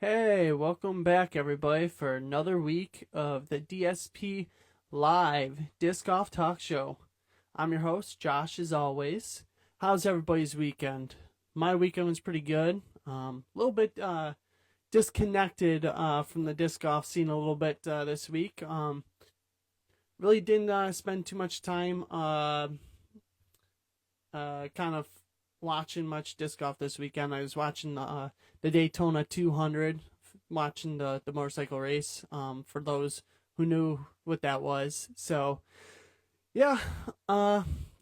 Hey, welcome back everybody for another week of the DSP Live Disc Golf Talk Show. I'm your host, Josh, as always. How's everybody's weekend? My weekend was pretty good. A little bit disconnected from the disc golf scene a little bit this week. Really didn't spend too much time kind of watching much disc golf this weekend. I was watching the Daytona 200, watching the motorcycle race, for those who knew what that was. So, yeah,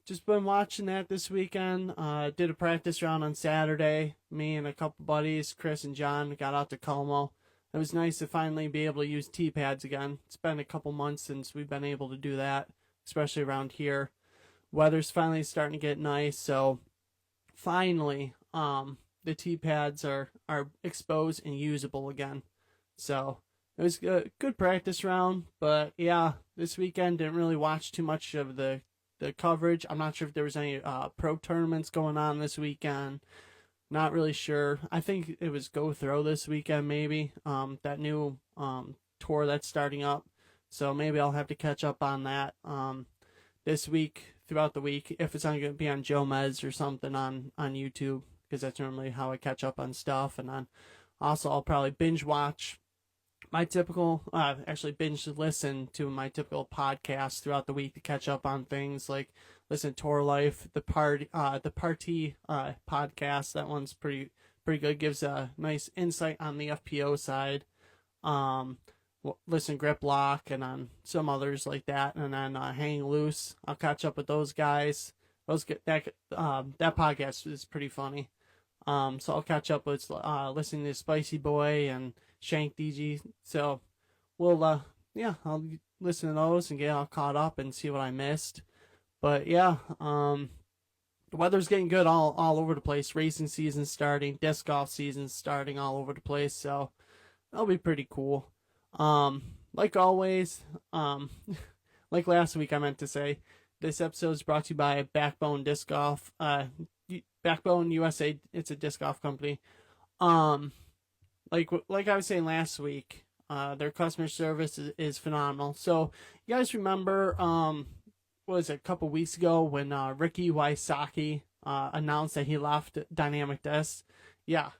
just been watching that this weekend. Did a practice round on Saturday. Me and a couple buddies, Chris and John, got out to Como. It was nice to finally be able to use tee pads again. It's been a couple months since we've been able to do that, especially around here. Weather's finally starting to get nice, so finally, the tee pads are exposed and usable again. So it was a good practice round, but yeah, this weekend didn't really watch too much of the coverage. I'm not sure if there was any pro tournaments going on this weekend. Not really sure. I think it was Go Throw this weekend, maybe. That new tour that's starting up. So maybe I'll have to catch up on that this week, throughout the week, if it's not going to be on Joe Mez or something on YouTube, because that's normally how I catch up on stuff. And then also I'll probably binge watch my typical, binge listen to my typical podcast throughout the week to catch up on things, like listen to Tour Life, the party podcast. That one's pretty good. Gives a nice insight on the FPO side. Listen Grip Lock and on some others like that, and then Hang Loose. I'll catch up with those guys. That podcast is pretty funny. So I'll catch up with listening to Spicy Boy and Shank DG. So I'll listen to those and get all caught up and see what I missed. But yeah, the weather's getting good all over the place. Racing season starting, disc golf season starting all over the place. So that'll be pretty cool. Like always, like last week, I meant to say, this episode is brought to you by Backbone Disc Golf, Backbone USA. It's a disc golf company. Like I was saying last week, their customer service is phenomenal. So you guys remember, what was it, a couple weeks ago when Ricky Wysocki announced that he left Dynamic Disc? Yeah,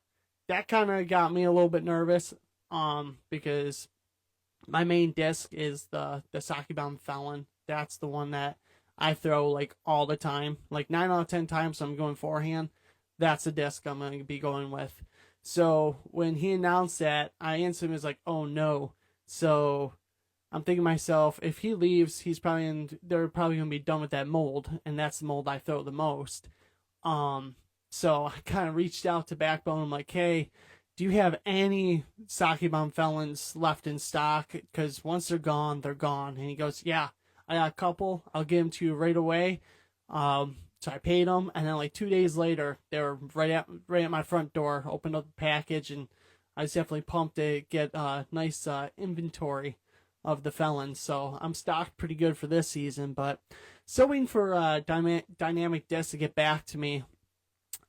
that kind of got me a little bit nervous, because my main disc is the Saki Bound Felon. That's the one that I throw like all the time. Like 9 out of 10 times I'm going forehand. That's the disc I'm going to be going with. So when he announced that, I instantly was like, oh no. So I'm thinking to myself, if he leaves, they're probably going to be done with that mold. And that's the mold I throw the most. So I kind of reached out to Backbone. I'm like, hey, do you have any Saki Bomb Felons left in stock? Because once they're gone, they're gone. And he goes, yeah, I got a couple. I'll give them to you right away. So I paid them. And then like 2 days later, they were right at my front door. Opened up the package, and I was definitely pumped to get a nice inventory of the Felons. So I'm stocked pretty good for this season. But still waiting for Dynamic Disc to get back to me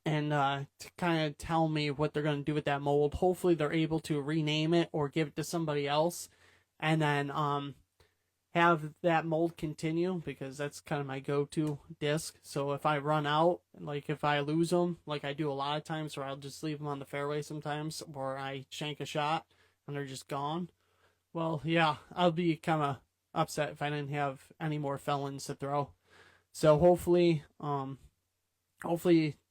and to kind of tell me what they're going to do with that mold. Hopefully they're able to rename it or give it to somebody else, and then have that mold continue, because that's kind of my go-to disc. So if I run out, like if I lose them, like I do a lot of times, or I'll just leave them on the fairway sometimes, or I shank a shot and they're just gone. Well, yeah, I'll be kind of upset if I didn't have any more Felons to throw. So hopefully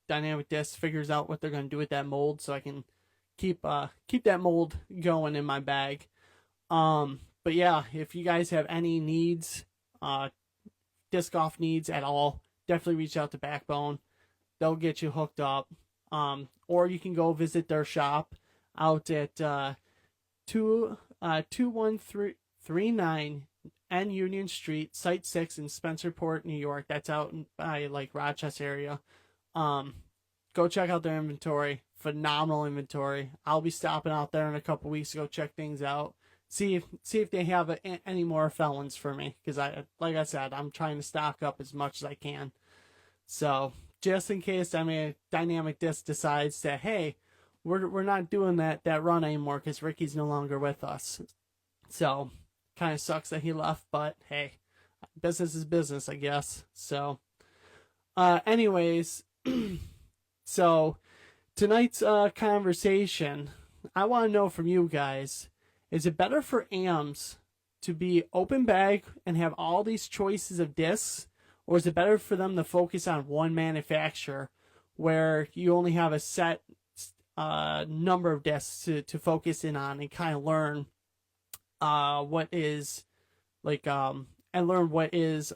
Dynamic Disc figures out what they're going to do with that mold, so I can keep that mold going in my bag. But yeah, if you guys have any needs, disc golf needs at all, definitely reach out to Backbone. They'll get you hooked up. Or you can go visit their shop out at 21339 N Union Street, Site 6 in Spencerport, New York. That's out by like Rochester area. Go check out their inventory. Phenomenal inventory. I'll be stopping out there in a couple weeks to go check things out. See if they have any more Felons for me, because like I said, I'm trying to stock up as much as I can. So just in case Dynamic Disc decides that, hey, we're not doing that run anymore because Ricky's no longer with us. So kind of sucks that he left, but hey, business is business, I guess. So anyways, so tonight's conversation, I want to know from you guys, is it better for AMs to be open bag and have all these choices of discs, or is it better for them to focus on one manufacturer where you only have a set number of discs to focus in on and kind of learn what is like and learn what is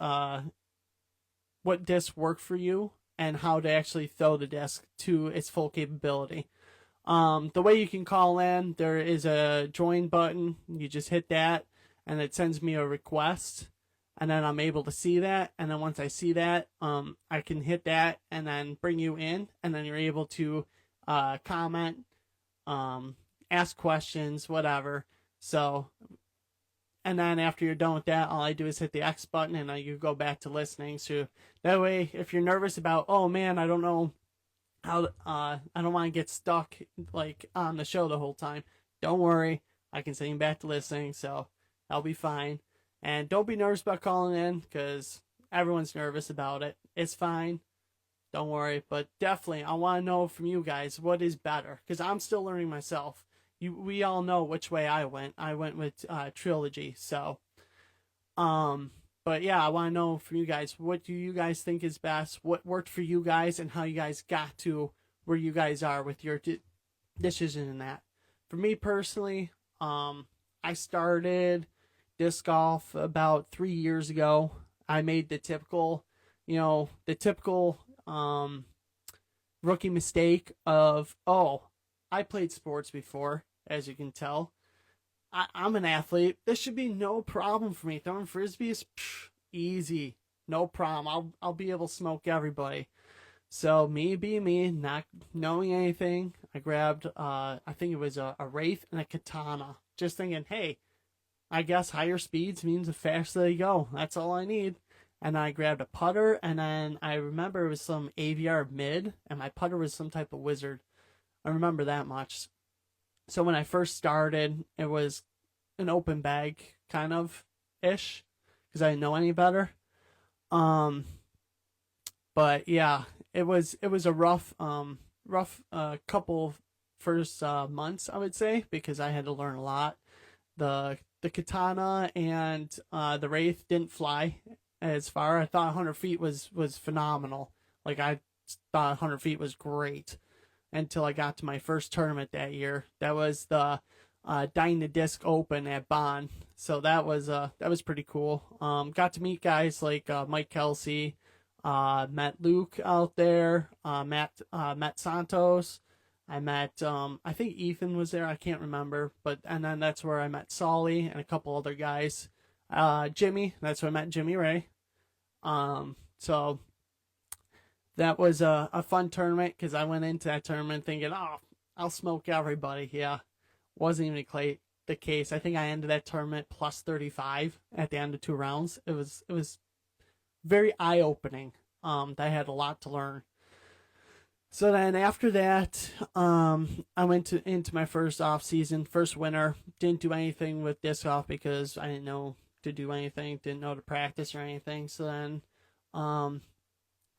what discs work for you and how to actually throw the disc to its full capability. The way you can call in, there is a join button. You just hit that and it sends me a request, and then I'm able to see that. And then once I see that, I can hit that and then bring you in, and then you're able to comment, ask questions, whatever. So, and then after you're done with that, all I do is hit the X button and you go back to listening. So that way, if you're nervous about, oh man, I don't know how, I don't want to get stuck like on the show the whole time, don't worry, I can send you back to listening, so I'll be fine. And don't be nervous about calling in because everyone's nervous about it. It's fine. Don't worry. But definitely, I want to know from you guys what is better, because I'm still learning myself. We all know which way I went. I went with Trilogy. So, but yeah, I want to know from you guys, what do you guys think is best? What worked for you guys, and how you guys got to where you guys are with your decision in that. For me personally, I started disc golf about 3 years ago. I made the typical rookie mistake of, oh, I played sports before, as you can tell. I'm an athlete. This should be no problem for me. Throwing frisbees, easy, no problem. I'll be able to smoke everybody. So me being me, not knowing anything, I grabbed I think it was a Wraith and a Katana, just thinking, hey, I guess higher speeds means the faster they go. That's all I need. And I grabbed a putter, and then I remember it was some AVR mid, and my putter was some type of wizard. I remember that much. So when I first started, it was an open bag kind of ish, because I didn't know any better. But yeah, it was a rough couple first months, I would say, because I had to learn a lot. The Katana and the Wraith didn't fly as far. I thought 100 feet was phenomenal. Like, I thought 100 feet was great until I got to my first tournament that year. That was the Dying the Disc Open at Bonn. So that was pretty cool. Got to meet guys like Mike Kelsey, met Luke out there, met Santos. I met, I think Ethan was there. I can't remember. And then that's where I met Solly and a couple other guys. Jimmy, that's where I met Jimmy Ray. So that was a fun tournament, because I went into that tournament thinking, oh, I'll smoke everybody. Yeah, wasn't even the case. I think I ended that tournament plus 35 at the end of 2 rounds. It was very eye-opening. I had a lot to learn. So then after that, I went into my first off season, first winter. Didn't do anything with disc golf because I didn't know to do anything, didn't know to practice or anything. So then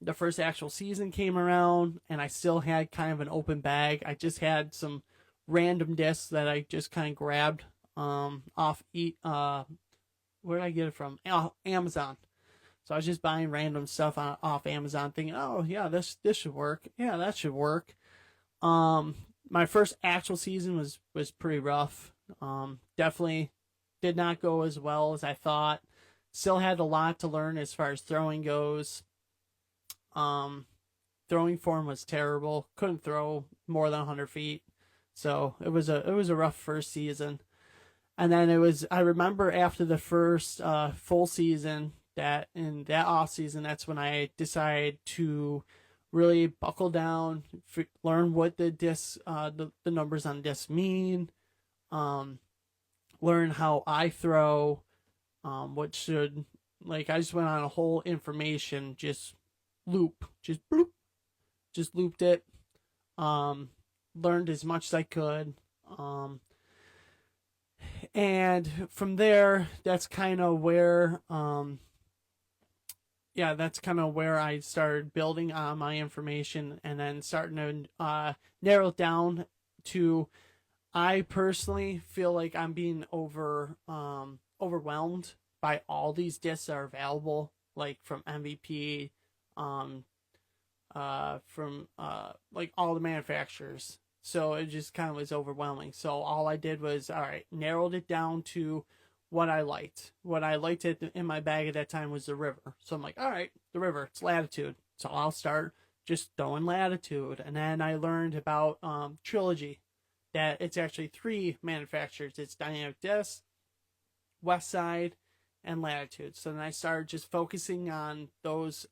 the first actual season came around, and I still had kind of an open bag. I just had some random discs that I just kind of grabbed off where did I get it from? Amazon. So I was just buying random stuff off Amazon, thinking, oh yeah, this should work. Yeah, that should work. My first actual season was pretty rough. Definitely did not go as well as I thought. Still had a lot to learn as far as throwing goes. Throwing form was terrible. Couldn't throw more than 100 feet. So it was a rough first season. And then I remember after the first full season, that in that off season, that's when I decided to really buckle down, learn what the disc, the numbers on disc mean, learn how I throw, what should, like, I just went on a whole information looped it. learned as much as I could. And from there, that's kind of where, that's kind of where I started building on my information and then starting to narrow it down to. I personally feel like I'm being overwhelmed by all these discs that are available, like from MVP, um, from like all the manufacturers. So it just kind of was overwhelming. So all I did was, all right, narrowed it down to what I liked. What I liked in my bag at that time was the river. So I'm like, all right, the river, it's latitude. So I'll start just throwing latitude. And then I learned about trilogy, that it's actually 3 manufacturers. It's Dynamic Disc, West Side, and Latitude. So then I started just focusing on those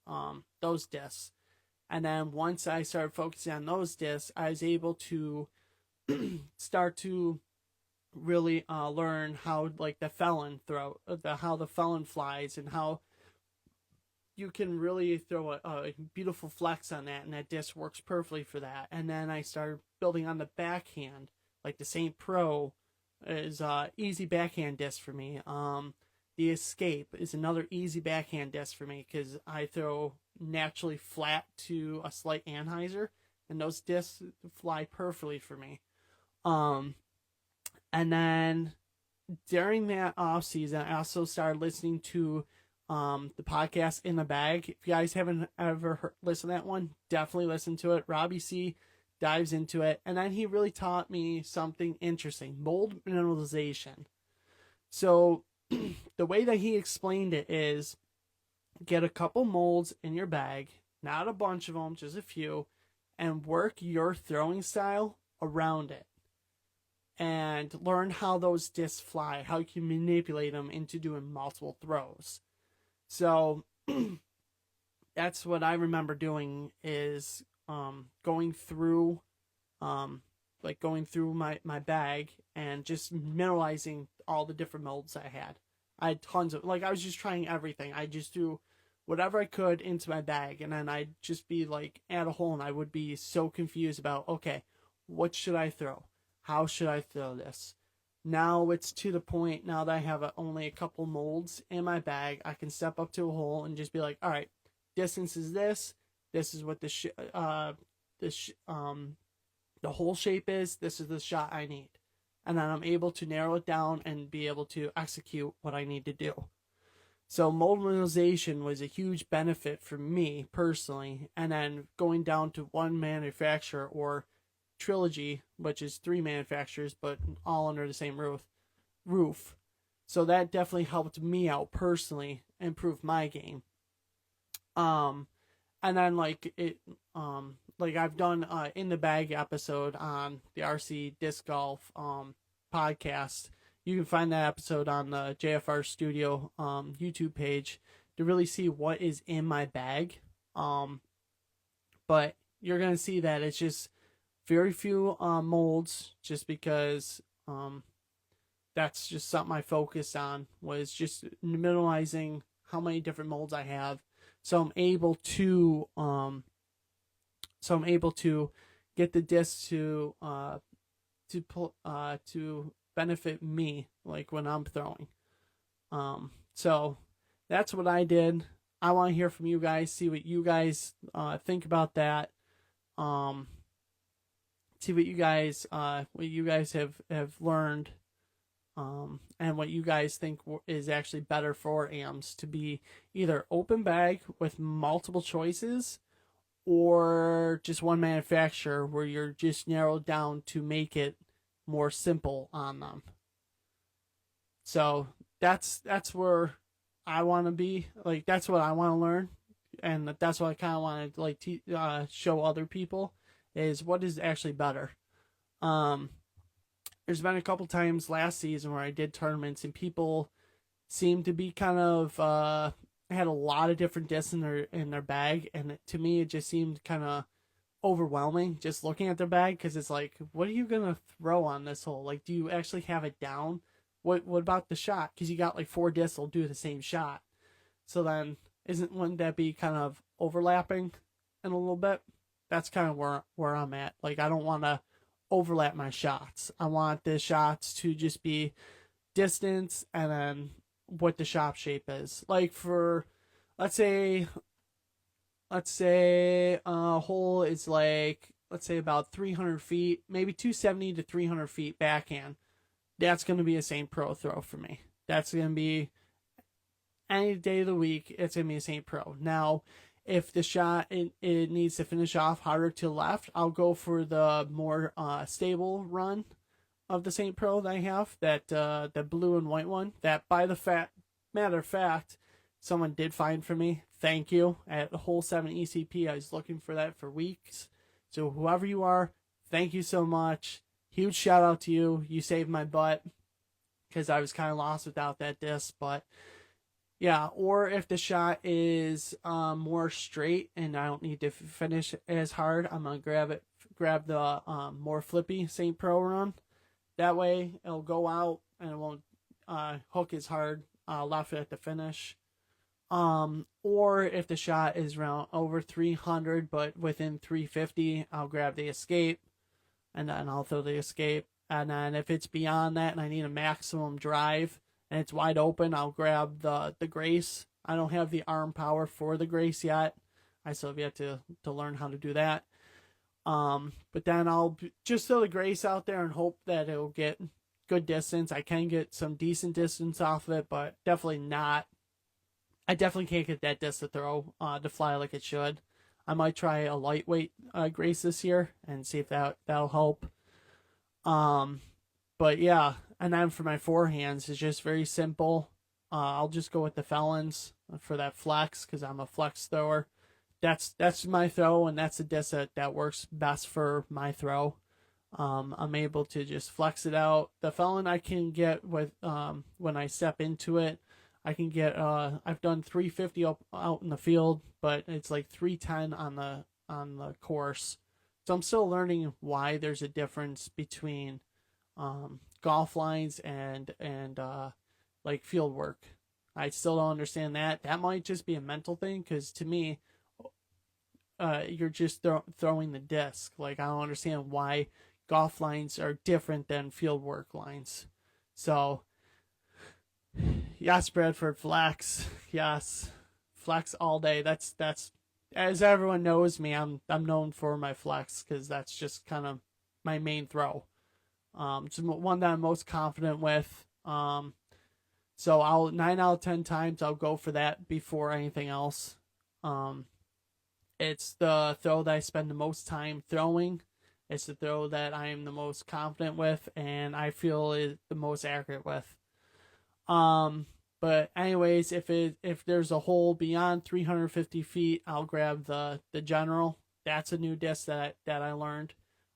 discs. And then once I started focusing on those discs, I was able to start to really learn how, like, the felon how the felon flies, and how you can really throw a beautiful flex on that, and that disc works perfectly for that. And then I started building on the backhand, like the Saint Pro is easy backhand disc for me. The Escape is another easy backhand disc for me because I throw naturally flat to a slight anhyzer, and those discs fly perfectly for me. And then during that off season, I also started listening to the podcast In the Bag. If you guys haven't ever listened to that one, definitely listen to it. Robbie C dives into it, and then he really taught me something interesting: mold mineralization. So the way that he explained it is, get a couple molds in your bag, not a bunch of them, just a few, and work your throwing style around it, and learn how those discs fly, how you can manipulate them into doing multiple throws. So that's what I remember doing, is going through my bag and just mineralizing all the different molds I had. I had tons of, I was just trying everything. I just threw whatever I could into my bag, and then I'd just be like at a hole, and I would be so confused about, okay, what should I throw? How should I throw this? Now it's to the point, now that I have only a couple molds in my bag, I can step up to a hole and just be like, all right, distance is this. This is what the hole shape is. This is the shot I need. And then I'm able to narrow it down and be able to execute what I need to do. So mold mineralization was a huge benefit for me personally. And then going down to one manufacturer, or trilogy, which is 3 manufacturers, but all under the same roof. So that definitely helped me out personally, improve my game. And then I've done In the Bag episode on the RC Disc Golf podcast. You can find that episode on the JFR Studio YouTube page to really see what is in my bag. But you're going to see that it's just very few molds, just because that's just something I focused on, was just minimizing how many different molds I have. So I'm able to get the disc to benefit me, like when I'm throwing. So that's what I did. I want to hear from you guys, see what you guys think about that. See what you guys have learned, and what you guys think is actually better for AMs, to be either open bag with multiple choices, or just one manufacturer where you're just narrowed down to make it more simple on them. So that's where I want to be. Like, that's what I want to learn, and that's what I kind of want to show other people, is what is actually better. There's been a couple times last season where I did tournaments, and people seemed to be kind of had a lot of different discs in their bag, and to me it just seemed kind of overwhelming just looking at their bag, because it's like, what are you gonna throw on this hole? Like, do you actually have it down? What about the shot? Because you got like 4 discs will do the same shot. So then wouldn't that be kind of overlapping in a little bit? That's kind of where I'm at. Like, I don't want to overlap my shots. I want the shots to just be distance and then what the shop shape is. Like for, let's say a hole is like, let's say about 300 feet, maybe 270 to 300 feet backhand. That's going to be a St. Pro throw for me. That's going to be any day of the week. It's going to be a St. Pro. Now, if the shot it needs to finish off harder to the left, I'll go for the more stable run of the St. Pro that I have, that the blue and white one. That by the matter of fact, someone did find for me. Thank you. At hole 7 ECP, I was looking for that for weeks. So whoever you are, thank you so much. Huge shout out to you. You saved my butt because I was kind of lost without that disc. But yeah, or if the shot is more straight and I don't need to finish as hard, I'm gonna grab the more flippy St. Pro run. That way it'll go out and it won't hook as hard left at the finish. Or if the shot is around over 300 but within 350, I'll grab the escape and then I'll throw the escape. And then if it's beyond that and I need a maximum drive and it's wide open, I'll grab the Grace. I don't have the arm power for the Grace yet. I still have yet to learn how to do that. But then I'll just throw the Grace out there and hope that it'll get good distance. I can get some decent distance off of it, but definitely not. I definitely can't get that disc to throw to fly like it should. I might try a lightweight Grace this year and see if that'll help. But yeah, and then for my forehands, it's just very simple. I'll just go with the Felons for that flex because I'm a flex thrower. That's my throw, and that's the disc that works best for my throw. I'm able to just flex it out. The Felon I can get with when I step into it. I can get I've done 350 out in the field, but it's like 310 on the course. So I'm still learning why there's a difference between golf lines and like field work. I still don't understand that. That might just be a mental thing because to me, you're just throwing the disc. Like I don't understand why golf lines are different than field work lines. So yes, Bradford, flex. Yes, flex all day. That's as everyone knows me, I'm known for my flex because that's just kind of my main throw. It's one that I'm most confident with. So I'll 9 out of 10 times I'll go for that before anything else. It's the throw that I spend the most time throwing. It's the throw that I am the most confident with, and I feel is the most accurate with. But anyways, if there's a hole beyond 350 feet, I'll grab the General. That's a new disc that I learned.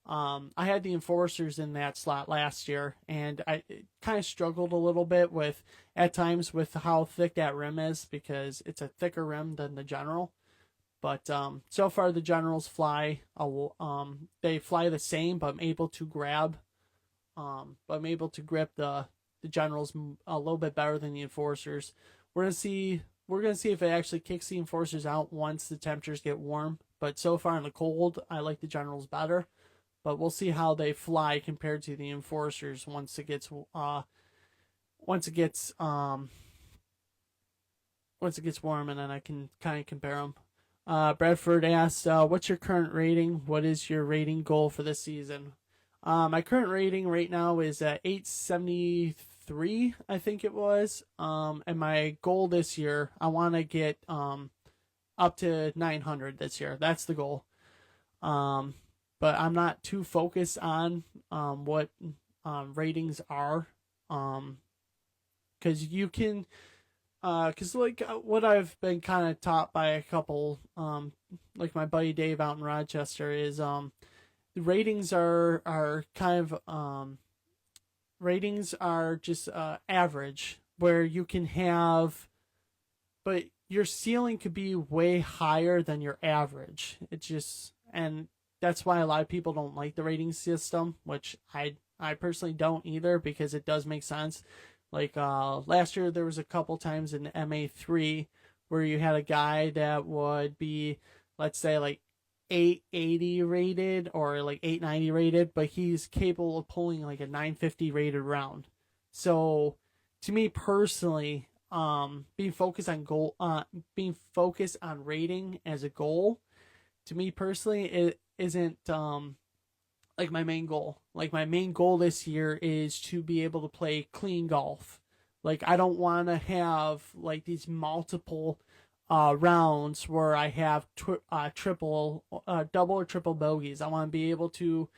I had the Enforcers in that slot last year, and I kind of struggled a little bit at times with how thick that rim is because it's a thicker rim than the General. But so far the Generals fly. They fly the same, but I'm able to grip the Generals a little bit better than the Enforcers. We're gonna see if it actually kicks the Enforcers out once the temperatures get warm. But so far in the cold, I like the Generals better. But we'll see how they fly compared to the Enforcers once it gets warm, and then I can kind of compare them. Bradford asked, what's your current rating? What is your rating goal for this season? My current rating right now is 873, I think it was. And my goal this year, I want to get up to 900 this year. That's the goal. But I'm not too focused on what ratings are, because you can. Because like what I've been kind of taught by a couple, like my buddy Dave out in Rochester, is the ratings are kind of ratings are just average, where you can have, but your ceiling could be way higher than your average. It's just, and that's why a lot of people don't like the rating system, which I personally don't either, because it does make sense. Like last year, there was a couple times in MA3 where you had a guy that would be, let's say, like 880 rated or like 890 rated, but he's capable of pulling like a 950 rated round. So to me personally, being focused on rating as a goal, to me personally, it isn't like my main goal. Like my main goal this year is to be able to play clean golf. Like I don't want to have like these multiple rounds where I have double or triple bogeys. I want to be able to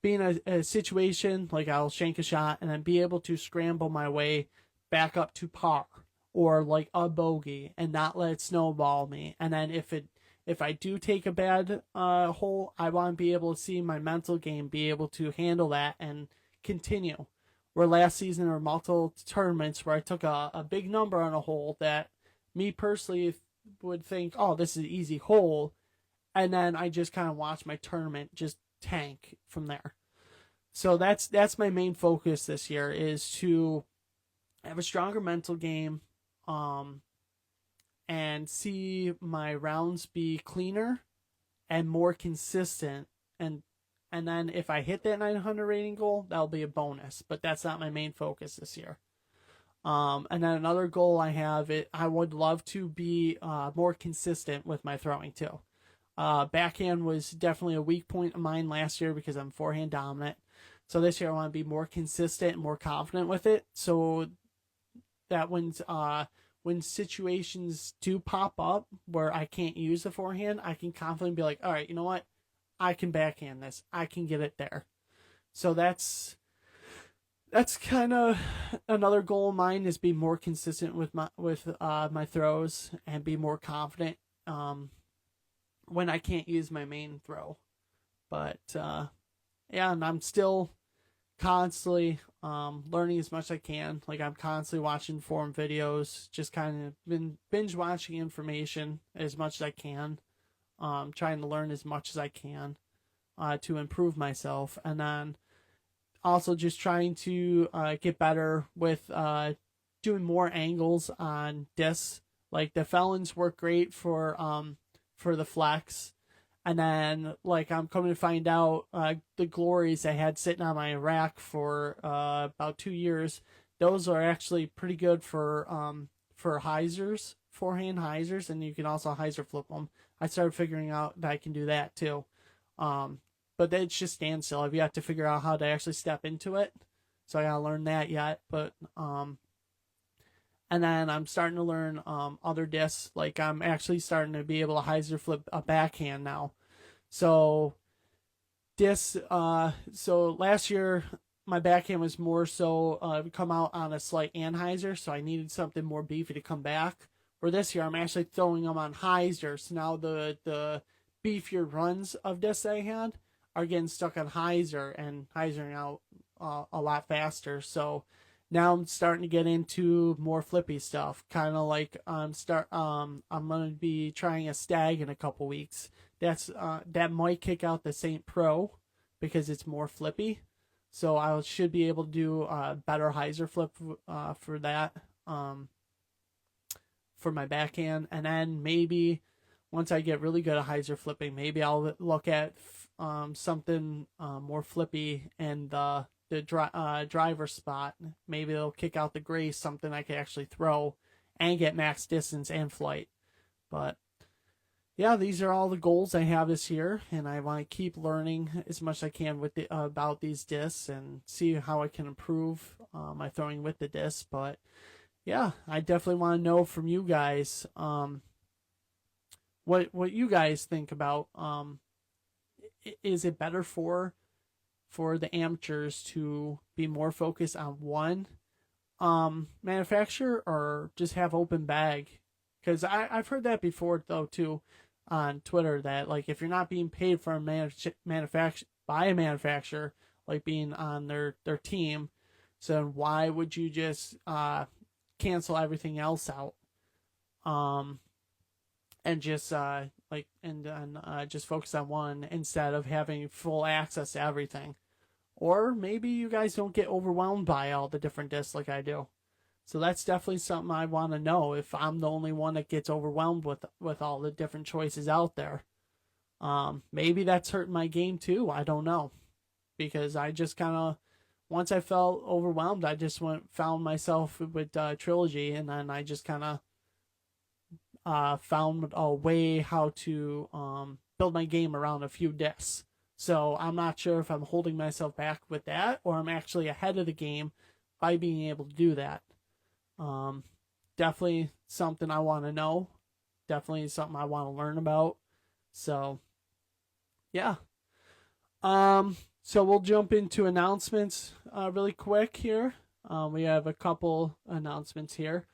be in a situation like I'll shank a shot and then be able to scramble my way back up to par or like a bogey and not let it snowball me. And then if I do take a bad hole, I want to be able to see my mental game be able to handle that and continue. Where last season there were multiple tournaments where I took a big number on a hole that me personally would think, oh, this is an easy hole, and then I just kind of watch my tournament just tank from there. So that's my main focus this year, is to have a stronger mental game, and see my rounds be cleaner and more consistent, and then if I hit that 900 rating goal, that'll be a bonus, but that's not my main focus this year. And then another goal I have, I would love to be more consistent with my throwing too. Backhand was definitely a weak point of mine last year because I'm forehand dominant. So this year I want to be more consistent and more confident with it, so that when situations do pop up where I can't use the forehand, I can confidently be like, all right, you know what? I can backhand this. I can get it there. So that's kind of another goal of mine, is be more consistent with my throws and be more confident when I can't use my main throw. But yeah, and I'm still constantly learning as much as I can. Like I'm constantly watching forum videos, just kind of been binge watching information as much as I can, trying to learn as much as I can to improve myself, and then also just trying to get better with doing more angles on discs. Like the felons work great for the flex, and then like I'm coming to find out the glories I had sitting on my rack for about 2 years, those are actually pretty good for hyzers, forehand hyzers, and you can also hyzer flip them. I started figuring out that I can do that too. But it's just standstill. I've yet to figure out how to actually step into it, so I gotta learn that yet. But and then I'm starting to learn other discs. Like I'm actually starting to be able to hyzer flip a backhand now. So discs. So last year my backhand was more so come out on a slight anhyzer, so I needed something more beefy to come back. For this year, I'm actually throwing them on hyzer. So now the beefier runs of discs I had are getting stuck on hyzer and hyzering out a lot faster. So now I'm starting to get into more flippy stuff. Kind of like I'm going to be trying a stag in a couple weeks. That might kick out the Saint Pro because it's more flippy. So I should be able to do a better hyzer flip for that, for my backhand. And then maybe once I get really good at hyzer flipping, maybe I'll look at something more flippy and the driver spot. Maybe they'll kick out the grace, something I can actually throw and get max distance and flight. But yeah, these are all the goals I have this year, and I want to keep learning as much as I can with about these discs and see how I can improve my throwing with the discs. But yeah, I definitely want to know from you guys what you guys think about. Is it better for the amateurs to be more focused on one manufacturer or just have open bag? Because I've heard that before though too on Twitter, that like if you're not being paid for a by a manufacturer, like being on their team, so why would you just cancel everything else out and just just focus on one instead of having full access to everything? Or maybe you guys don't get overwhelmed by all the different discs like I do. So that's definitely something I want to know, if I'm the only one that gets overwhelmed with all the different choices out there. Maybe that's hurting my game too. I don't know, because I just kind of, once I felt overwhelmed, I just found myself with Trilogy, and then I just kind of found a way how to build my game around a few discs. So I'm not sure if I'm holding myself back with that, or I'm actually ahead of the game by being able to do that. Definitely something I want to know. Definitely something I want to learn about. So, yeah. So we'll jump into announcements really quick here. We have a couple announcements here.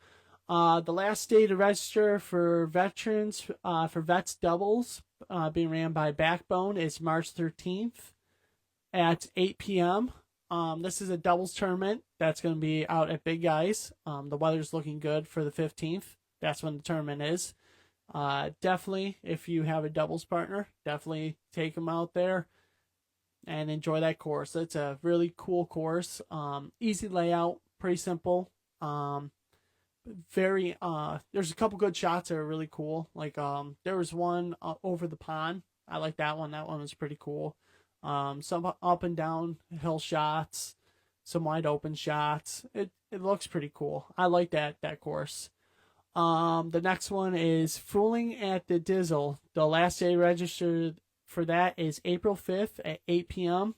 The last day to register for veterans, for Vets Doubles, being ran by Backbone, is March 13th at 8 p.m. This is a doubles tournament that's going to be out at Big Guys. The weather's looking good for the 15th. That's when the tournament is. Definitely, if you have a doubles partner, definitely take them out there and enjoy that course. It's a really cool course. Easy layout, pretty simple. There's a couple good shots that are really cool. Like there was one over the pond. I like that one. That one was pretty cool. Some up and down hill shots, some wide open shots. It looks pretty cool. I like that course. The next one is Fooling at the Dizzle. The last day registered for that is April 5th at 8 p.m.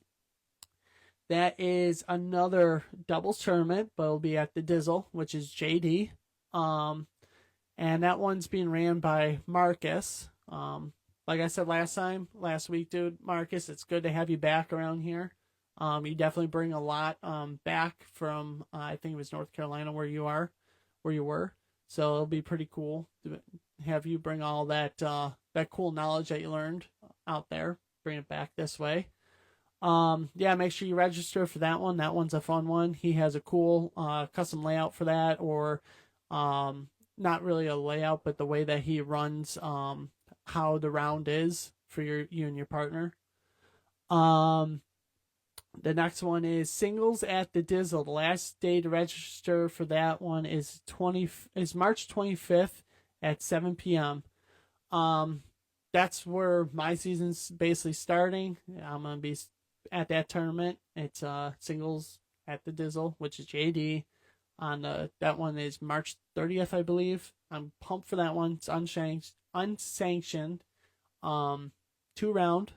That is another doubles tournament, but it'll be at the Dizzle, which is JD. And that one's being ran by Marcus. Like I said last week, dude, Marcus, it's good to have you back around here. You definitely bring a lot back from I think it was North Carolina where you were. So it'll be pretty cool to have you bring all that cool knowledge that you learned out there, bring it back this way. Make sure you register for that one. That one's a fun one. He has a cool custom layout for that, or not really a layout, but the way that he runs how the round is for you and your partner. The next one is Singles at the Dizzle. The last day to register for that one is March 25th at 7 p.m. That's where my season's basically starting. I'm gonna be at that tournament. It's Singles at the Dizzle, which is JD. That one is March 30th, I believe. I'm pumped for that one. It's unsanctioned, 2-round.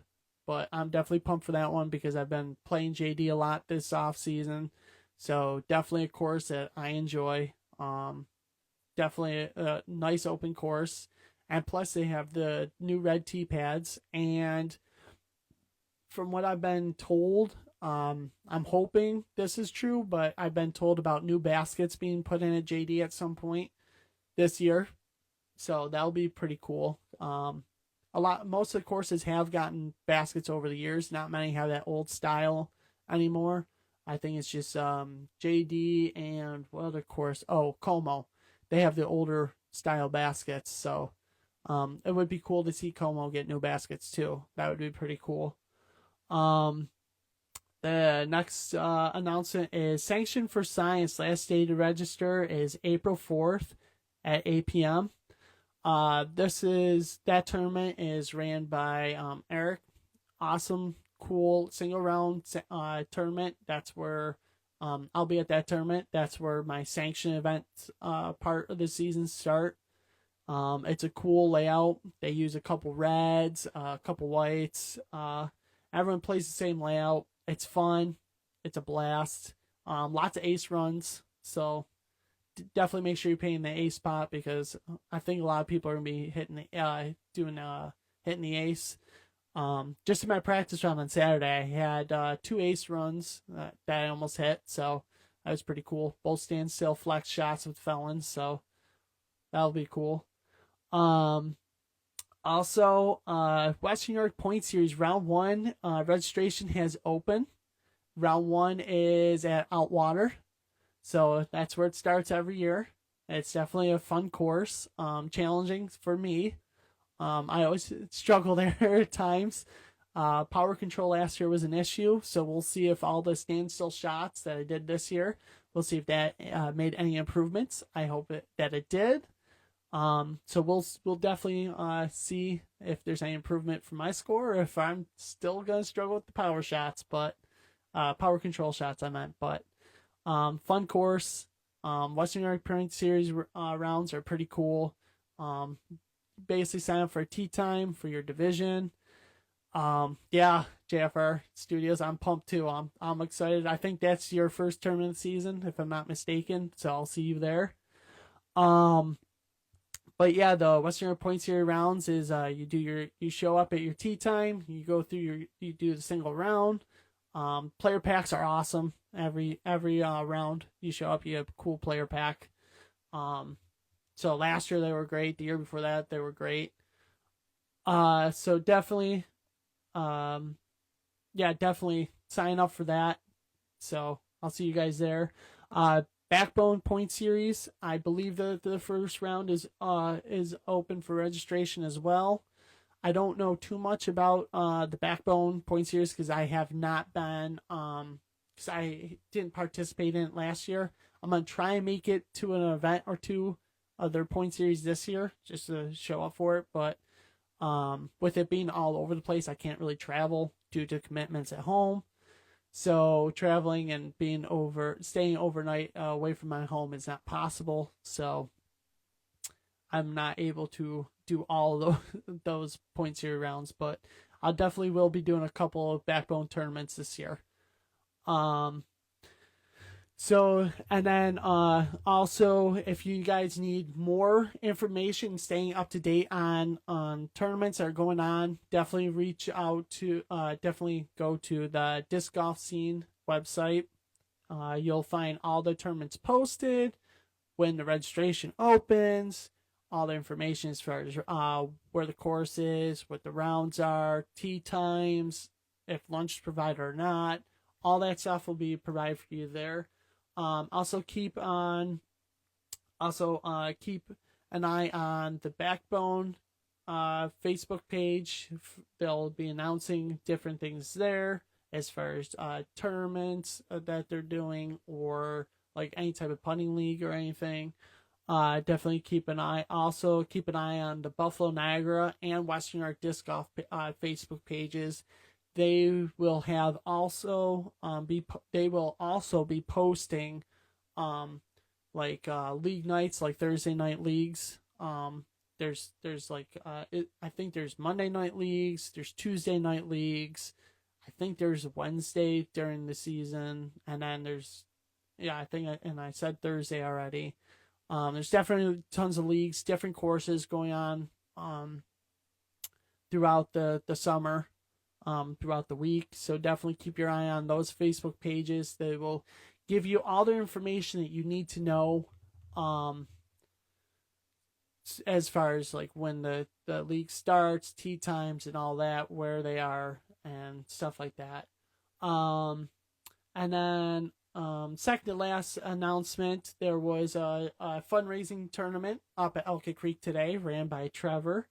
But I'm definitely pumped for that one because I've been playing JD a lot this off season. So definitely a course that I enjoy. Definitely a nice open course. And plus they have the new red tee pads. And from what I've been told, I'm hoping this is true, but I've been told about new baskets being put in at JD at some point this year. So that'll be pretty cool. Most of the courses have gotten baskets over the years. Not many have that old style anymore. I think it's just JD and what other course? Oh, Como. They have the older style baskets. So it would be cool to see Como get new baskets too. That would be pretty cool. The next announcement is Sanction for Science. Last day to register is April 4th at 8 p.m. That tournament is ran by Eric. Awesome, cool single round tournament. That's where I'll be at that tournament. That's where my sanction event part of the season start. It's a cool layout. They use a couple reds, a couple whites. Everyone plays the same layout. It's fun. It's a blast. Lots of ace runs. So definitely make sure you're paying the ace pot, because I think a lot of people are gonna be hitting the ace. Just in my practice round on Saturday, I had 2 ace runs that I almost hit, so that was pretty cool. Both standstill flex shots with felons, so that'll be cool. Also, Western New York Point Series Round 1 registration has opened. Round 1 is at Outwater. So that's where it starts every year. It's definitely a fun course, challenging for me. I always struggle there at times. Power control last year was an issue, so we'll see if all the standstill shots that I did this year, we'll see if that made any improvements. I hope that it did. So we'll definitely see if there's any improvement from my score, or if I'm still gonna struggle with the power shots, but power control shots I meant. But fun course. Western Yard Point Series rounds are pretty cool. Basically sign up for a tee time for your division. Yeah, JFR Studios, I'm pumped too. I'm excited. I think that's your first tournament season, if I'm not mistaken. So I'll see you there. Um, but yeah, the Western Point Series rounds is you show up at your tee time, you go through you do the single round. Player packs are awesome. Every round you show up, you have a cool player pack. So last year they were great. The year before that they were great. So definitely, definitely sign up for that. So I'll see you guys there. Backbone Point Series, I believe that the first round is open for registration as well. I don't know too much about the Backbone Point Series because I have not been because I didn't participate in it last year. I'm gonna try and make it to an event or two of their Point Series this year just to show up for it. But with it being all over the place, I can't really travel due to commitments at home. So traveling and staying overnight away from my home is not possible. So I'm not able to do all those Point Series rounds, but I definitely will be doing a couple of Backbone tournaments this year. So, and then also, if you guys need more information, staying up to date on tournaments that are going on, definitely definitely go to the Disc Golf Scene website. You'll find all the tournaments posted, when the registration opens, all the information as far as where the course is, what the rounds are, tee times, if lunch is provided or not. All that stuff will be provided for you there. Also keep an eye on the Backbone Facebook page. They'll be announcing different things there as far as tournaments that they're doing, or like any type of putting league or anything. Definitely keep an eye. Also keep an eye on the Buffalo Niagara and Western Art Disc Golf Facebook pages. They will also be posting league nights, like Thursday night leagues. There's I think there's Monday night leagues, there's Tuesday night leagues, I think there's Wednesday during the season, and then I said Thursday already. There's definitely tons of leagues, different courses going on throughout the summer, throughout the week. So definitely keep your eye on those Facebook pages. They will give you all the information that you need to know as far as like when the league starts, tee times and all that, where they are and stuff like that. And then second to last announcement, there was a fundraising tournament up at Elka Creek today, ran by Trevor.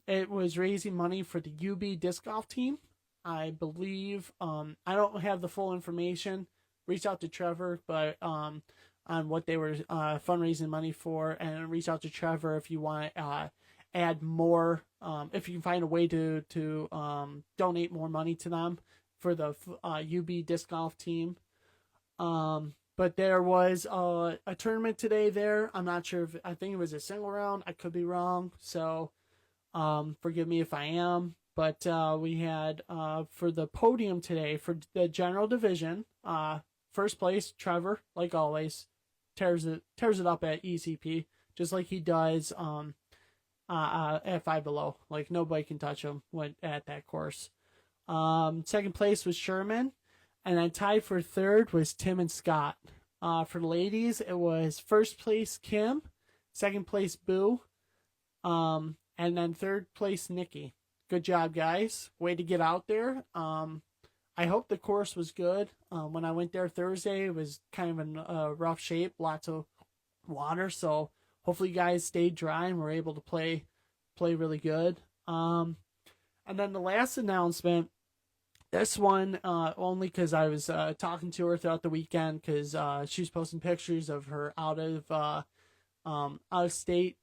It was raising money for the UB disc golf team, I believe. I don't have the full information. Reach out to Trevor, but on what they were fundraising money for, and reach out to Trevor if you want to add more. If you can find a way to donate more money to them for the UB disc golf team. But there was a tournament today there. I'm not sure I think it was a single round. I could be wrong. So forgive me if I am. But we had for the podium today for the general division, first place, Trevor, like always, tears it up at ECP, just like he does at Five Below. Like nobody can touch him at that course. Second place was Sherman, and then tied for third was Tim and Scott. For the ladies, it was first place Kim, second place Boo, and then third place Nikki. Good job, guys. Way to get out there. I hope the course was good. When I went there Thursday, it was kind of in rough shape, lots of water. So hopefully you guys stayed dry and were able to play really good. And then the last announcement, this one only because I was talking to her throughout the weekend, because she was posting pictures of her out of out of state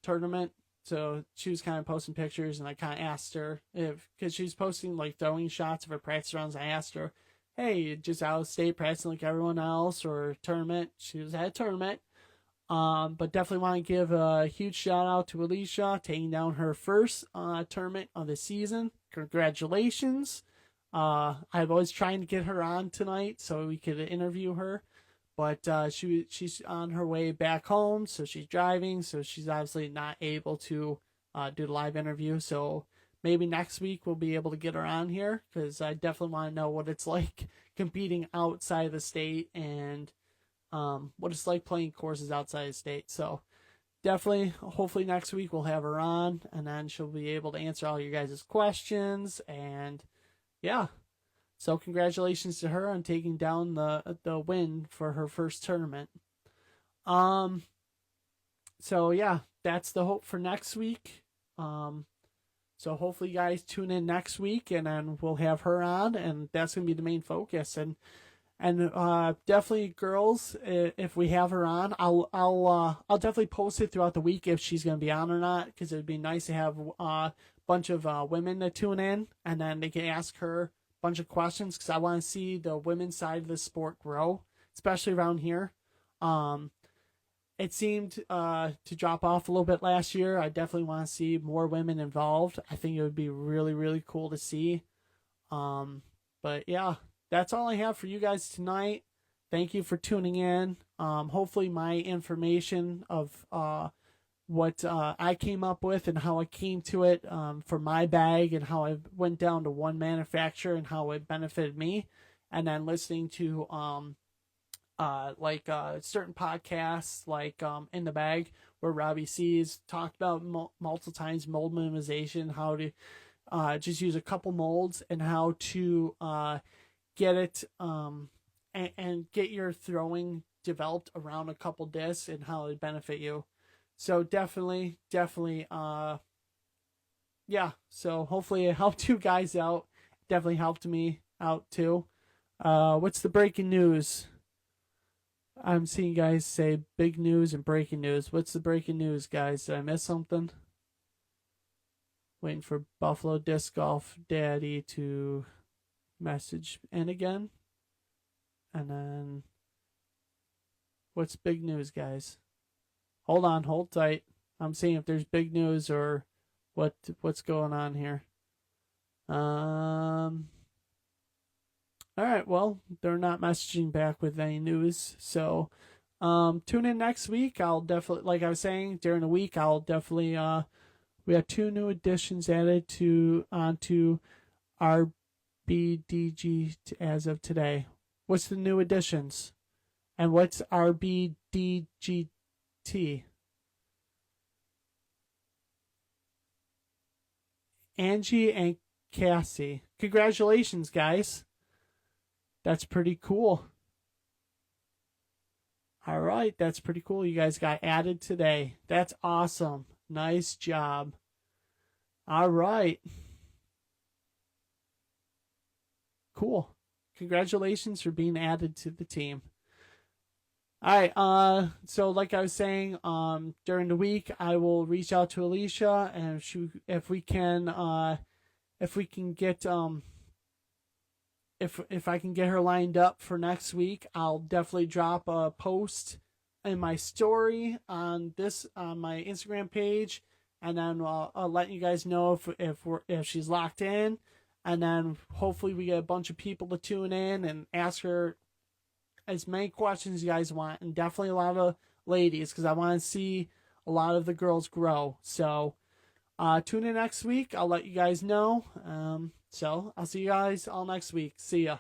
tournament. So she was kind of posting pictures, and I kind of asked her because she was posting like throwing shots of her practice rounds. I asked her, "Hey, just out of state practicing like everyone else, or tournament?" She was at a tournament. But definitely want to give a huge shout out to Alicia taking down her first tournament of the season. Congratulations. I've always trying to get her on tonight so we could interview her, but she's on her way back home, so she's driving, so she's obviously not able to do the live interview. So maybe next week we'll be able to get her on here, because I definitely want to know what it's like competing outside of the state, and what it's like playing courses outside the state. So definitely, hopefully next week we'll have her on, and then she'll be able to answer all your guys' questions. And yeah, so congratulations to her on taking down the win for her first tournament. So yeah, that's the hope for next week. So hopefully you guys tune in next week, and then we'll have her on, and that's gonna be the main focus. And definitely, girls, if we have her on, I'll definitely post it throughout the week if she's gonna be on or not, because it'd be nice to have a bunch of women to tune in, and then they can ask her a bunch of questions, because I want to see the women's side of the sport grow, especially around here. It seemed to drop off a little bit last year. I definitely want to see more women involved. I think it would be really, really cool to see. But yeah, that's all I have for you guys tonight. Thank you for tuning in. Hopefully my information of what I came up with and how I came to it for my bag, and how I went down to one manufacturer and how it benefited me, and then listening to certain podcasts like In the Bag, where Robbie C's talked about multiple times mold minimization, how to just use a couple molds, and how to get it and get your throwing developed around a couple discs, and how it benefit you. So definitely yeah, so hopefully it helped you guys out. Definitely helped me out too. What's the breaking news? I'm seeing guys say big news and breaking news. What's the breaking news, guys? Did I miss something? Waiting for Buffalo Disc Golf Daddy to message in again. And then what's big news, guys? Hold on, hold tight. I'm seeing if there's big news or what's going on here. All right, well, they're not messaging back with any news. So tune in next week. I'll definitely, like I was saying, during the week, I'll definitely we have 2 new additions added onto our BDG as of today. What's the new additions? And what's RBDGT? Angie and Cassie. Congratulations, guys. That's pretty cool. All right, that's pretty cool. You guys got added today. That's awesome. Nice job. All right. Cool. Congratulations for being added to the team. All right. So like I was saying, during the week I will reach out to Alicia, and if we can get if I can get her lined up for next week, I'll definitely drop a post in my story on my Instagram page, and then I'll let you guys know if she's locked in, and then hopefully we get a bunch of people to tune in and ask her as many questions as you guys want, and definitely a lot of ladies, because I want to see a lot of the girls grow. So tune in next week. I'll let you guys know. So I'll see you guys all next week. See ya.